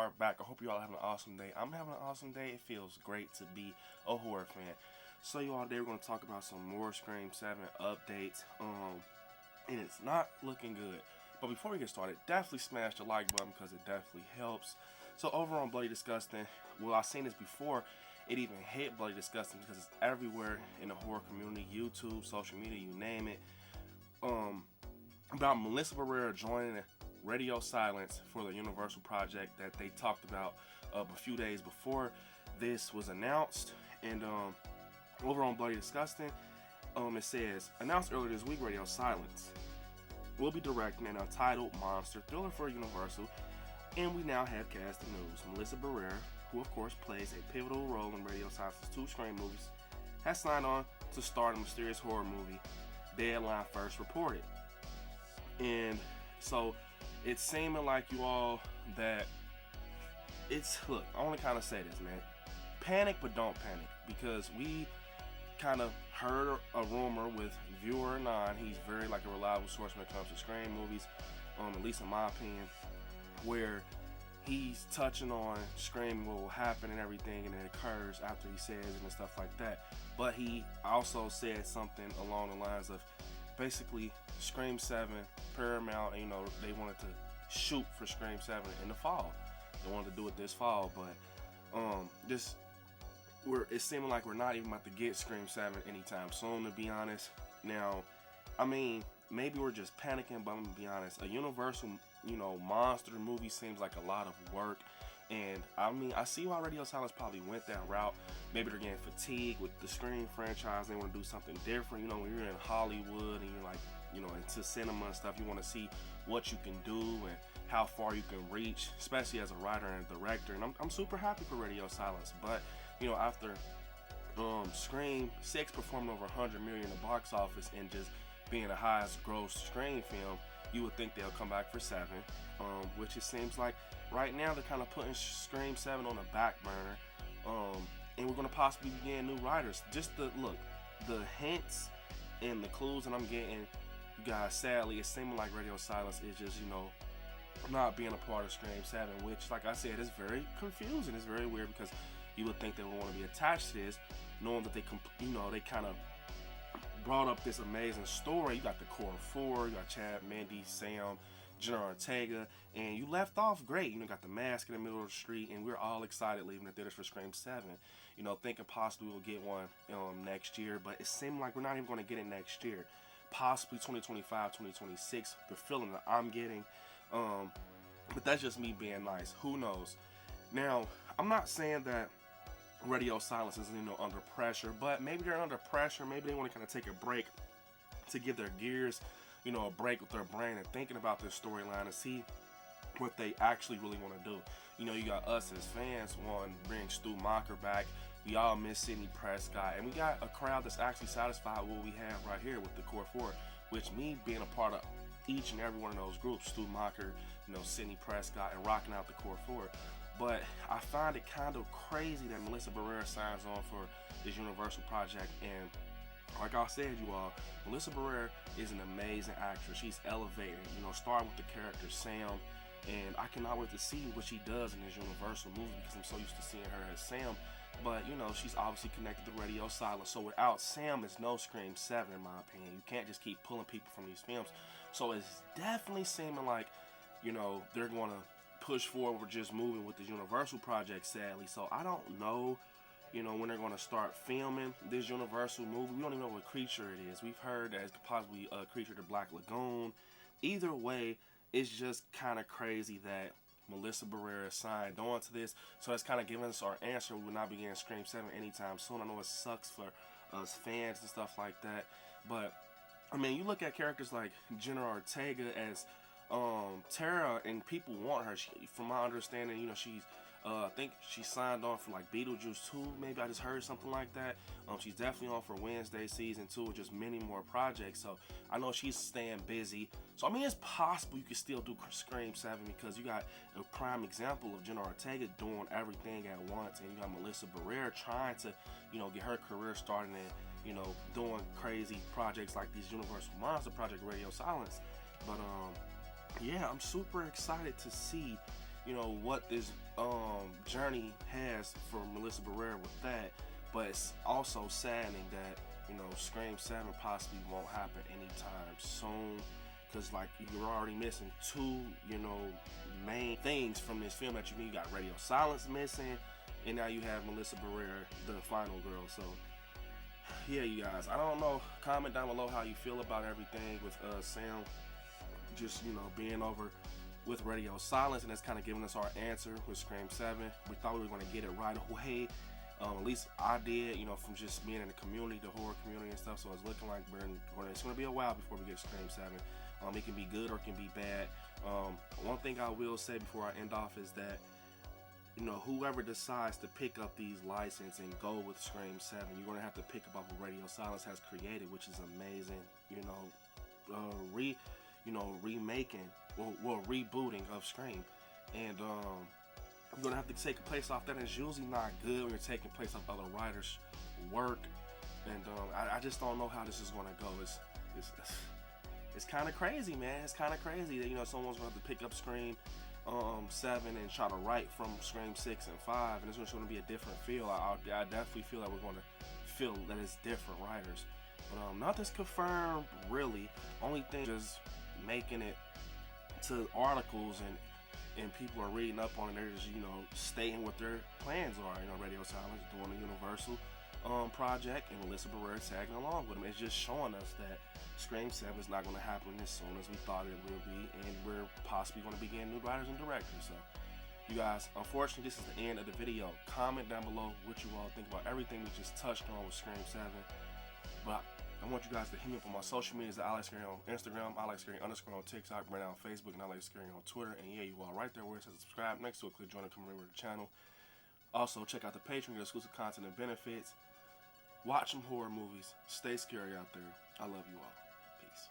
are back. I hope you all having an awesome day. I'm having an awesome day. It feels great to be a horror fan. So you all, today we're going to talk about some more Scream 7 updates. And it's not looking good. But before we get started, definitely smash the like button because it definitely helps. So over on Bloody Disgusting, well, I've seen this before. It even hit Bloody Disgusting because it's everywhere in the horror community, YouTube, social media, you name it. About Melissa Barrera joining Radio Silence for the Universal project that they talked about a few days before this was announced. And over on Bloody Disgusting, it says, announced earlier this week, Radio Silence will be directing an untitled monster thriller for Universal, and we now have casting news. Melissa Barrera, who of course plays a pivotal role in Radio Silence's 2 Scream movies, has signed on to star in a mysterious horror movie, Deadline first reported. And so it's seeming like you all that look, I want to kind of say this, man. Panic, but don't panic, because we kind of heard a rumor with Viewer 9. He's very like a reliable source when it comes to Scream movies, at least in my opinion, where he's touching on Scream, what will happen and everything, and it occurs after he says it and stuff like that. But he also said something along the lines of basically Scream 7, Paramount, they wanted to shoot for Scream 7 in the fall. They wanted to do it this fall, but it's seeming like we're not even about to get Scream 7 anytime soon, to be honest. Now, I mean, maybe we're just panicking, but I'm gonna be honest. A Universal, monster movie seems like a lot of work. And I mean, I see why Radio Silence probably went that route. Maybe they're getting fatigued with the Scream franchise. They want to do something different. When you're in Hollywood and you're like, into cinema and stuff, you want to see what you can do and how far you can reach, especially as a writer and a director. And I'm super happy for Radio Silence. But, after Scream 6 performing over 100 million in the box office and just being the highest gross Scream film, you would think they'll come back for 7, which it seems like right now they're kind of putting Scream 7 on the back burner, and we're going to possibly be getting new writers. Just the hints and the clues that I'm getting, you guys, sadly, it's seeming like Radio Silence is just, not being a part of Scream 7, which, like I said, is very confusing. It's very weird because you would think they would want to be attached to this, knowing that they kind of brought up this amazing story. You got the core 4, you got Chad, Mendy, Sam, Jenna Ortega, and you left off great. Got the mask in the middle of the street, and we're all excited leaving the theaters for Scream 7. Thinking possibly we'll get one next year, but it seemed like we're not even going to get it next year. Possibly 2025, 2026, the feeling that I'm getting. But that's just me being nice. Who knows? Now, I'm not saying that Radio Silence is under pressure, but maybe they're under pressure. Maybe they want to kind of take a break to give their gears, a break with their brain and thinking about this storyline and see what they actually really want to do. You got us as fans wanting to bring Stu Macher back. We all miss Sidney Prescott, and we got a crowd that's actually satisfied with what we have right here with the core 4, which me being a part of each and every one of those groups, Stu Macher, Sidney Prescott, and rocking out the core 4. But I find it kind of crazy that Melissa Barrera signs on for this Universal project. And like I said, you all, Melissa Barrera is an amazing actress. She's elevated, starting with the character Sam. And I cannot wait to see what she does in this Universal movie because I'm so used to seeing her as Sam. But, she's obviously connected to Radio Silence. So without Sam, it's no Scream 7, in my opinion. You can't just keep pulling people from these films. So it's definitely seeming like, they're going to push forward just moving with this Universal project, sadly. So I don't know, when they're going to start filming this Universal movie. We don't even know what creature it is. We've heard that it's possibly a creature to Black Lagoon. Either way, it's just kind of crazy that Melissa Barrera signed on to this. So it's kind of giving us our answer. We will not be getting Scream 7 anytime soon. I know it sucks for us fans and stuff like that. But, I mean, you look at characters like Jenna Ortega as Tara, and people want her. From my understanding, she's I think she signed on for like Beetlejuice 2, maybe I just heard something like that. She's definitely on for Wednesday season 2 with just many more projects. So I know she's staying busy. So I mean, it's possible you could still do Scream 7 because you got a prime example of Jenna Ortega doing everything at once, and you got Melissa Barrera trying to, get her career started and, doing crazy projects like these Universal Monster Project, Radio Silence. But yeah, I'm super excited to see, what this journey has for Melissa Barrera with that. But it's also saddening that Scream 7 possibly won't happen anytime soon, because like you're already missing two main things from this film that you need. You got radio silence missing, and now you have Melissa Barrera, the final girl. So yeah, you guys, I don't know. Comment down below how you feel about everything with Sam just being over with radio silence, and that's kind of giving us our answer with Scream 7. We thought we were going to get it right away. At least I did, from just being in the community, the horror community and stuff. So it's looking like it's going to be a while before we get Scream 7. It can be good or it can be bad. One thing I will say before I end off is that whoever decides to pick up these licenses and go with Scream 7, you're going to have to pick up what Radio Silence has created, which is amazing. Remaking, rebooting of Scream. And you're going to have to take a place off that. And it's usually not good when you're taking place off other writers' work. And I just don't know how this is going to go. It's kind of crazy, man. It's kind of crazy that someone's going to have to pick up Scream 7 and try to write from Scream 6 and 5, and it's going to be a different feel. I definitely feel that we're going to feel that it's different writers, but nothing's confirmed really. Only thing is making it to articles and people are reading up on it. They're just stating what their plans are. Radio Silence doing the Universal project, and Melissa Barrera tagging along with them. It's just showing us that Scream 7 is not going to happen as soon as we thought it will be, and we're possibly going to begin new writers and directors. So, you guys, unfortunately, this is the end of the video. Comment down below what you all think about everything we just touched on with Scream 7. But I want you guys to hit me up on my social medias. I like Scary on Instagram, I like Scary _ on TikTok, Brandon on Facebook, and I like Scary on Twitter. And yeah, you all right there where it says subscribe. Next to it, click join and come over to the channel. Also, check out the Patreon, get exclusive content and benefits. Watch some horror movies. Stay scary out there. I love you all. Peace.